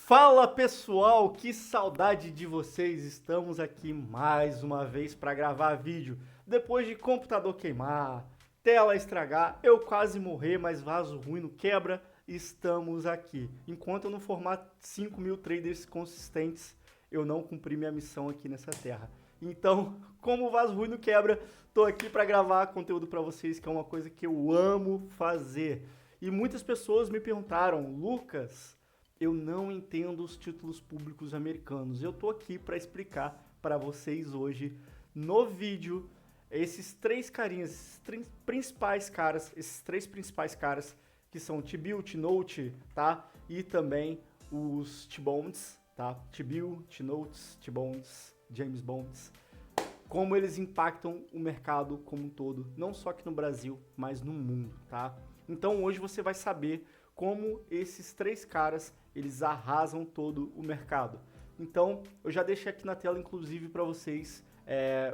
Fala pessoal, que saudade de vocês! Estamos aqui mais uma vez para gravar vídeo. Depois de computador queimar, tela estragar, eu quase morrer, mas vaso ruim não quebra, estamos aqui. Enquanto eu não formar 5.000 traders consistentes, eu não cumpri minha missão aqui nessa terra. Então, como o vaso ruim não quebra, tô aqui para gravar conteúdo para vocês, que é uma coisa que eu amo fazer. E muitas pessoas me perguntaram, Lucas, eu não entendo os títulos públicos americanos. Eu tô aqui para explicar para vocês hoje no vídeo esses três carinhas, esses três principais caras que são T-Bill, T-Note, tá? E também os T-Bonds, tá? T-Bill, T-Notes, T-Bonds, James Bonds. Como eles impactam o mercado como um todo, não só aqui no Brasil, mas no mundo, tá? Então hoje você vai saber como esses três caras, eles arrasam todo o mercado. Então, eu já deixei aqui na tela, inclusive, para vocês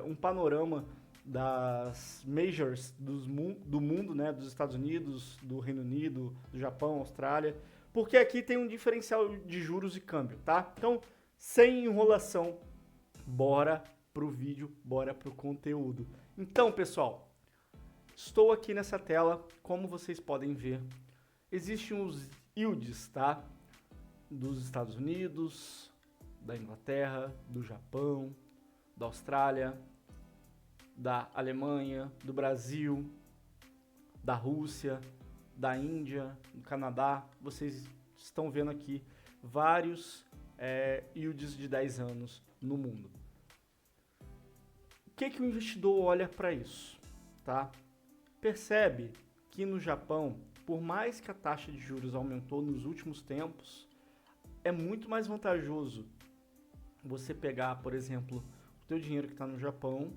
um panorama das majors do mundo, né, dos Estados Unidos, do Reino Unido, do Japão, Austrália, porque aqui tem um diferencial de juros e câmbio, tá? Então, sem enrolação, bora pro vídeo, bora pro conteúdo. Então, pessoal, estou aqui nessa tela, como vocês podem ver, existem os yields, tá? Dos Estados Unidos, da Inglaterra, do Japão, da Austrália, da Alemanha, do Brasil, da Rússia, da Índia, do Canadá. Vocês estão vendo aqui vários yields de 10 anos no mundo. O que o investidor olha para isso, tá? Percebe que no Japão, por mais que a taxa de juros aumentou nos últimos tempos, é muito mais vantajoso você pegar, por exemplo, o teu dinheiro que está no Japão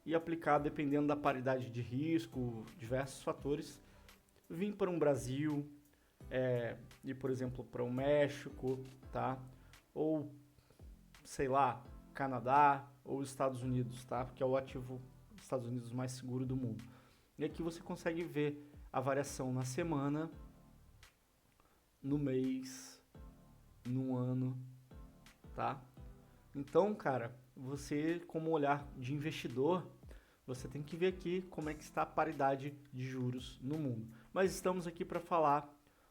e aplicar, dependendo da paridade de risco, diversos fatores, vir para um Brasil, ir, por exemplo, para o México, tá? Ou, sei lá, Canadá ou Estados Unidos, tá? Porque é o ativo dos Estados Unidos mais seguro do mundo. E aqui você consegue ver a variação na semana, no mês, no ano, tá? Então, cara, você, como olhar de investidor, você tem que ver aqui como é que está a paridade de juros no mundo. Mas estamos aqui para falar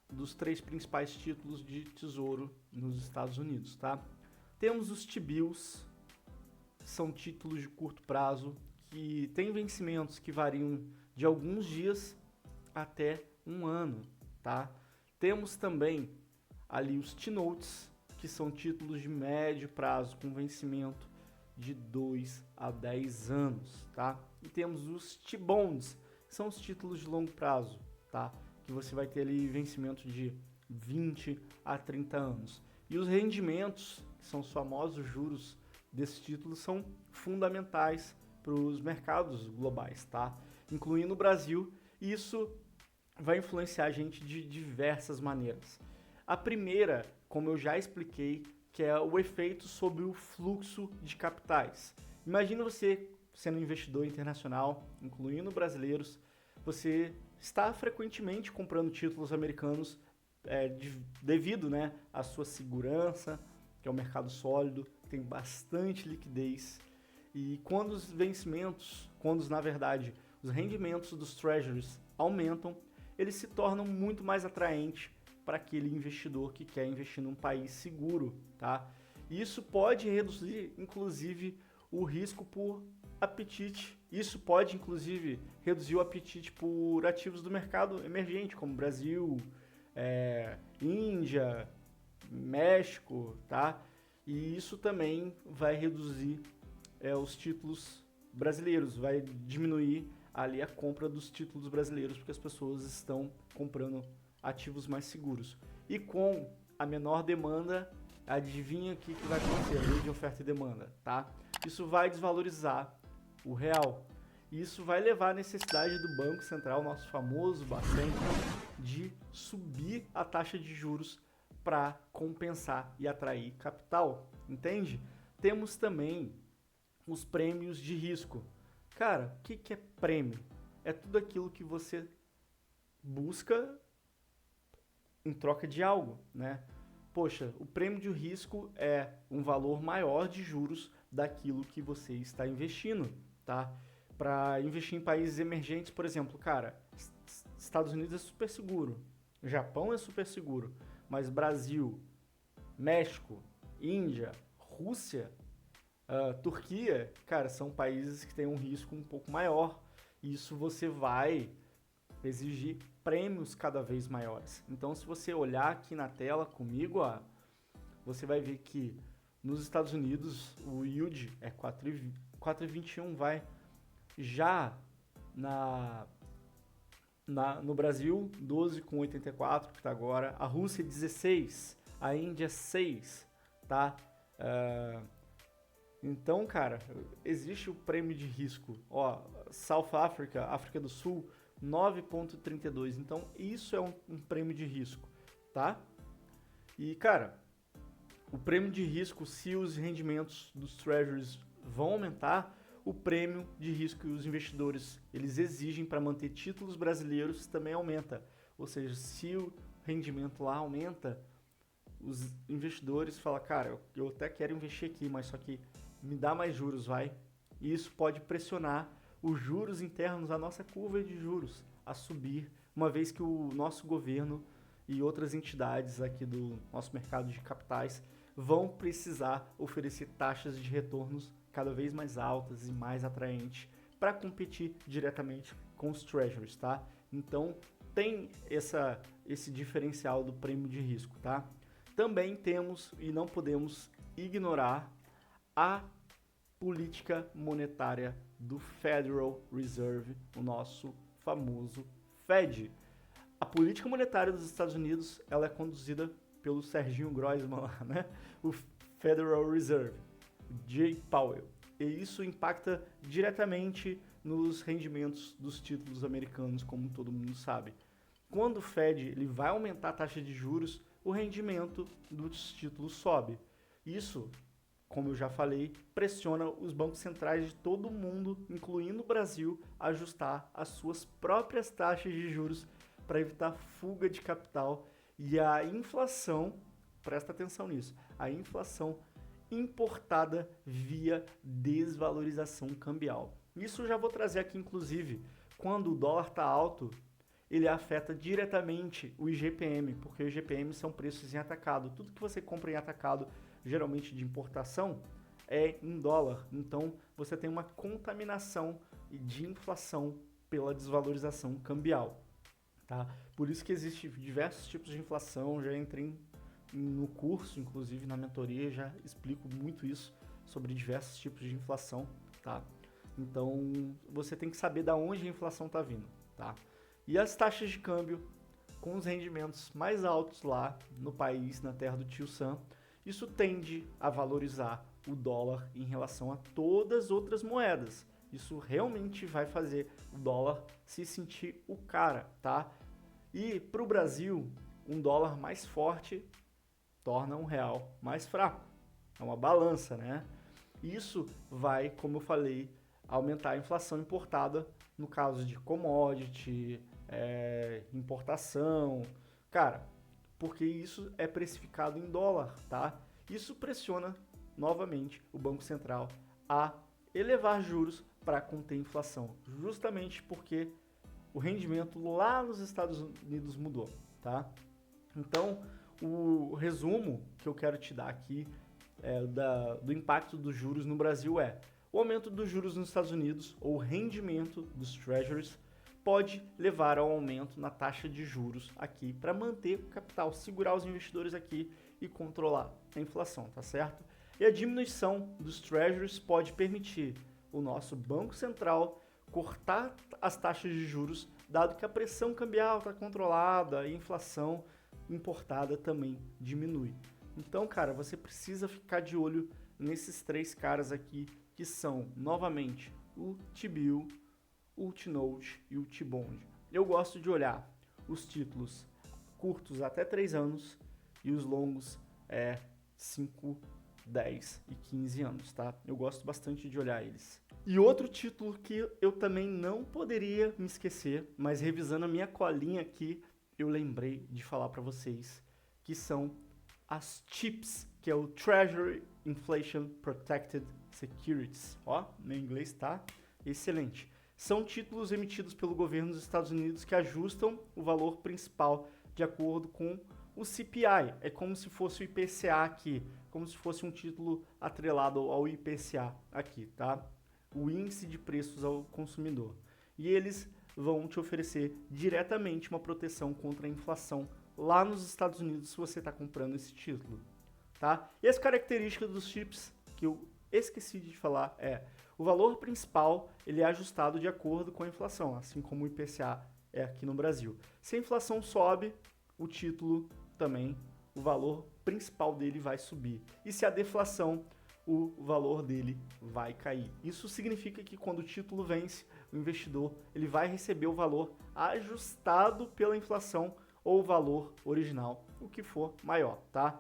dos três principais títulos de tesouro nos Estados Unidos, tá? Temos os T-Bills, são títulos de curto prazo que têm vencimentos que variam de alguns dias até um ano, tá? Temos também ali os T-Notes, que são títulos de médio prazo com vencimento de 2 a 10 anos, tá? E temos os T-Bonds, que são os títulos de longo prazo, tá? Que você vai ter ali vencimento de 20 a 30 anos. E os rendimentos, que são os famosos juros desses títulos, são fundamentais para os mercados globais, tá? Incluindo o Brasil, e isso vai influenciar a gente de diversas maneiras. A primeira, como eu já expliquei, que é o efeito sobre o fluxo de capitais. Imagina você sendo um investidor internacional, incluindo brasileiros, você está frequentemente comprando títulos americanos devido, né, à sua segurança, que é um mercado sólido, tem bastante liquidez. E quando os vencimentos, na verdade os rendimentos dos treasuries aumentam, eles se tornam muito mais atraentes para aquele investidor que quer investir num país seguro, tá? Isso pode reduzir, inclusive, o risco por apetite. Isso pode, inclusive, reduzir o apetite por ativos do mercado emergente, como Brasil, Índia, México, tá? E isso também vai reduzir os títulos brasileiros, vai diminuir ali a compra dos títulos brasileiros, porque as pessoas estão comprando ativos mais seguros. E com a menor demanda, adivinha o que vai acontecer? Lei de oferta e demanda, tá? Isso vai desvalorizar o real. Isso vai levar à necessidade do Banco Central, nosso famoso Bacen, de subir a taxa de juros para compensar e atrair capital, entende? Temos também os prêmios de risco. Cara, o que é prêmio? É tudo aquilo que você busca em troca de algo, né? poxa, o prêmio de risco é um valor maior de juros daquilo que você está investindo, tá? Para investir em países emergentes, por exemplo, cara, Estados Unidos é super seguro, Japão é super seguro, mas Brasil, México, Índia, Rússia, Turquia, cara, são países que têm um risco um pouco maior. Isso você vai exigir prêmios cada vez maiores. Então, se você olhar aqui na tela comigo, ó, você vai ver que nos Estados Unidos o yield é 4,21, vai. Já no Brasil, 12,84 que está agora. A Rússia 16, a Índia 6, tá? Então, cara, existe o prêmio de risco. Ó, South Africa, África do Sul, 9,32. Então, isso é um prêmio de risco, tá? E, cara, o prêmio de risco, se os rendimentos dos treasuries vão aumentar, o prêmio de risco que os investidores eles exigem para manter títulos brasileiros também aumenta. Ou seja, se o rendimento lá aumenta, os investidores falam, cara, eu até quero investir aqui, mas só que me dá mais juros, vai. E isso pode pressionar os juros internos, a nossa curva de juros, a subir, uma vez que o nosso governo e outras entidades aqui do nosso mercado de capitais vão precisar oferecer taxas de retornos cada vez mais altas e mais atraentes para competir diretamente com os treasuries, tá? Então, tem esse diferencial do prêmio de risco, tá? Também temos, e não podemos ignorar, a política monetária do Federal Reserve, o nosso famoso Fed. A política monetária dos Estados Unidos, ela é conduzida pelo Serginho Groisman lá, né? O Federal Reserve, Jay Powell. E isso impacta diretamente nos rendimentos dos títulos americanos, como todo mundo sabe. Quando o Fed ele vai aumentar a taxa de juros, o rendimento dos títulos sobe. Isso, como eu já falei, pressiona os bancos centrais de todo mundo, incluindo o Brasil, a ajustar as suas próprias taxas de juros para evitar fuga de capital e a inflação, presta atenção nisso, a inflação importada via desvalorização cambial. Isso eu já vou trazer aqui, inclusive, quando o dólar está alto, ele afeta diretamente o IGPM, porque o IGPM são preços em atacado. Tudo que você compra em atacado, geralmente de importação, é em dólar. Então, você tem uma contaminação de inflação pela desvalorização cambial. Tá? Por isso que existem diversos tipos de inflação, já entrei no curso, inclusive na mentoria, já explico muito isso sobre diversos tipos de inflação, tá? Então, você tem que saber de onde a inflação está vindo, tá? E as taxas de câmbio com os rendimentos mais altos lá no país, na terra do tio Sam, isso tende a valorizar o dólar em relação a todas as outras moedas. Isso realmente vai fazer o dólar se sentir o cara, tá? E para o Brasil, um dólar mais forte torna um real mais fraco. É uma balança, né? Isso vai, como eu falei, aumentar a inflação importada no caso de commodity, importação. Cara, porque isso é precificado em dólar, tá? Isso pressiona novamente o Banco Central a elevar juros para conter a inflação, justamente porque o rendimento lá nos Estados Unidos mudou, tá? Então, o resumo que eu quero te dar aqui do impacto dos juros no Brasil é: o aumento dos juros nos Estados Unidos, ou o rendimento dos treasuries, pode levar ao aumento na taxa de juros aqui para manter o capital, segurar os investidores aqui e controlar a inflação, tá certo? E a diminuição dos treasuries pode permitir o nosso Banco Central cortar as taxas de juros, dado que a pressão cambial está controlada e a inflação importada também diminui. Então, cara, você precisa ficar de olho nesses três caras aqui, que são, novamente, o T-Bill, o T-Note e o T-Bond. Eu gosto de olhar os títulos curtos até 3 anos e os longos 5, 10 e 15 anos, tá? Eu gosto bastante de olhar eles. E outro título que eu também não poderia me esquecer, mas revisando a minha colinha aqui, eu lembrei de falar para vocês, que são as TIPS, que é o Treasury Inflation Protected Securities. Ó, meu inglês tá excelente. São títulos emitidos pelo governo dos Estados Unidos que ajustam o valor principal de acordo com o CPI. É como se fosse o IPCA aqui, como se fosse um título atrelado ao IPCA aqui, tá? O índice de preços ao consumidor. E eles vão te oferecer diretamente uma proteção contra a inflação lá nos Estados Unidos se você está comprando esse título, tá? E as características dos chips que eu esqueci de falar o valor principal ele é ajustado de acordo com a inflação, assim como o IPCA é aqui no Brasil. Se a inflação sobe, o título também, o valor principal dele vai subir. E se a deflação, o valor dele vai cair. Isso significa que quando o título vence, o investidor ele vai receber o valor ajustado pela inflação ou o valor original, o que for maior, tá?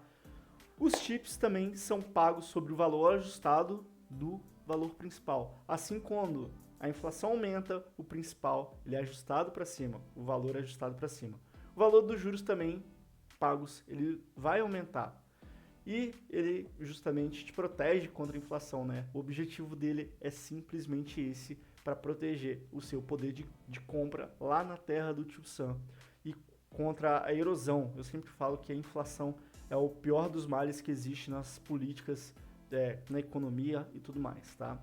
Os chips também são pagos sobre o valor ajustado do valor principal. Assim, quando a inflação aumenta, o principal ele é ajustado para cima, o valor é ajustado para cima. O valor dos juros também pagos ele vai aumentar. E ele justamente te protege contra a inflação, né? O objetivo dele é simplesmente esse, para proteger o seu poder de compra lá na terra do tio Sam. E contra a erosão. Eu sempre falo que a inflação é o pior dos males que existe nas políticas, na economia e tudo mais, tá?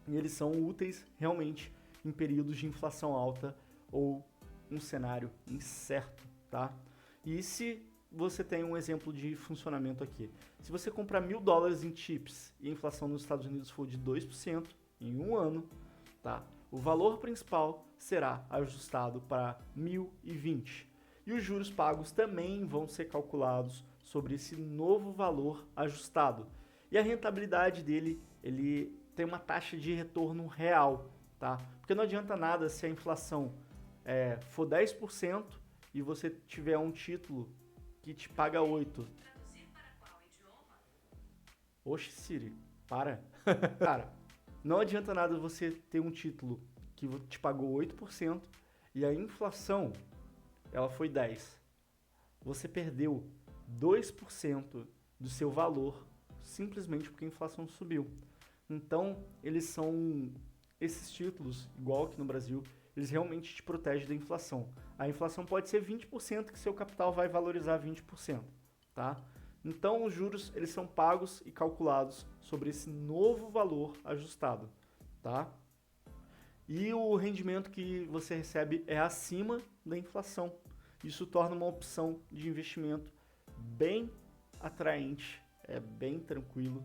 E eles são úteis realmente em períodos de inflação alta ou um cenário incerto, tá? E se você tem um exemplo de funcionamento aqui. Se você comprar $1.000 em chips e a inflação nos Estados Unidos for de 2% em um ano, tá? O valor principal será ajustado para 1.020. E os juros pagos também vão ser calculados sobre esse novo valor ajustado. E a rentabilidade dele, ele tem uma taxa de retorno real, tá? Porque não adianta nada se a inflação for 10% e você tiver um título que te paga 8. Traduzir para qual idioma? Oxe, Siri, para. Cara, não adianta nada você ter um título que te pagou 8% e a inflação, ela foi 10%. Você perdeu 2% do seu valor simplesmente porque a inflação subiu. Então, esses títulos, igual aqui no Brasil, eles realmente te protegem da inflação. A inflação pode ser 20% que seu capital vai valorizar 20%, tá? Então, os juros, eles são pagos e calculados sobre esse novo valor ajustado, tá? E o rendimento que você recebe é acima da inflação. Isso torna uma opção de investimento bem atraente, bem tranquilo,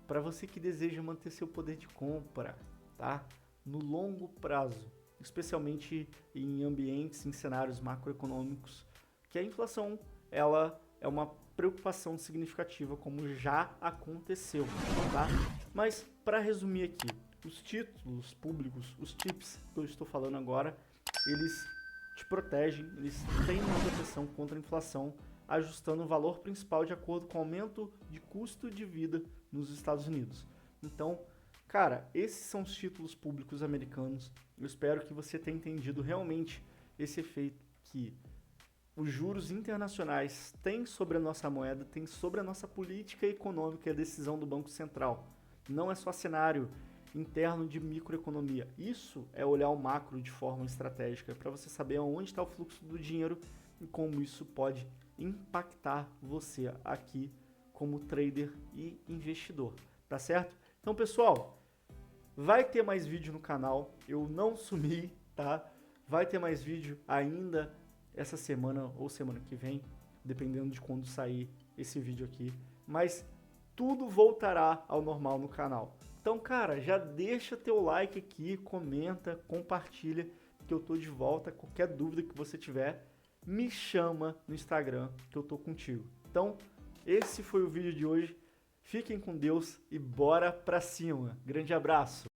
para você que deseja manter seu poder de compra, tá? No longo prazo, especialmente em ambientes, em cenários macroeconômicos, que a inflação ela é uma preocupação significativa, como já aconteceu, tá? Mas para resumir aqui, os títulos públicos, os TIPS que eu estou falando agora, eles te protegem, eles têm uma proteção contra a inflação, ajustando o valor principal de acordo com o aumento de custo de vida nos Estados Unidos. Então, cara, esses são os títulos públicos americanos. Eu espero que você tenha entendido realmente esse efeito que os juros internacionais têm sobre a nossa moeda, têm sobre a nossa política econômica e a decisão do Banco Central. Não é só cenário interno de microeconomia. Isso é olhar o macro de forma estratégica, para você saber onde está o fluxo do dinheiro e como isso pode impactar você aqui como trader e investidor, tá certo? Então, pessoal, vai ter mais vídeo no canal, eu não sumi, tá? Vai ter mais vídeo ainda essa semana ou semana que vem, dependendo de quando sair esse vídeo aqui, mas tudo voltará ao normal no canal. Então, cara, já deixa teu like aqui, comenta, compartilha, que eu tô de volta. Qualquer dúvida que você tiver, me chama no Instagram, que eu tô contigo. Então, esse foi o vídeo de hoje. Fiquem com Deus e bora pra cima. Grande abraço!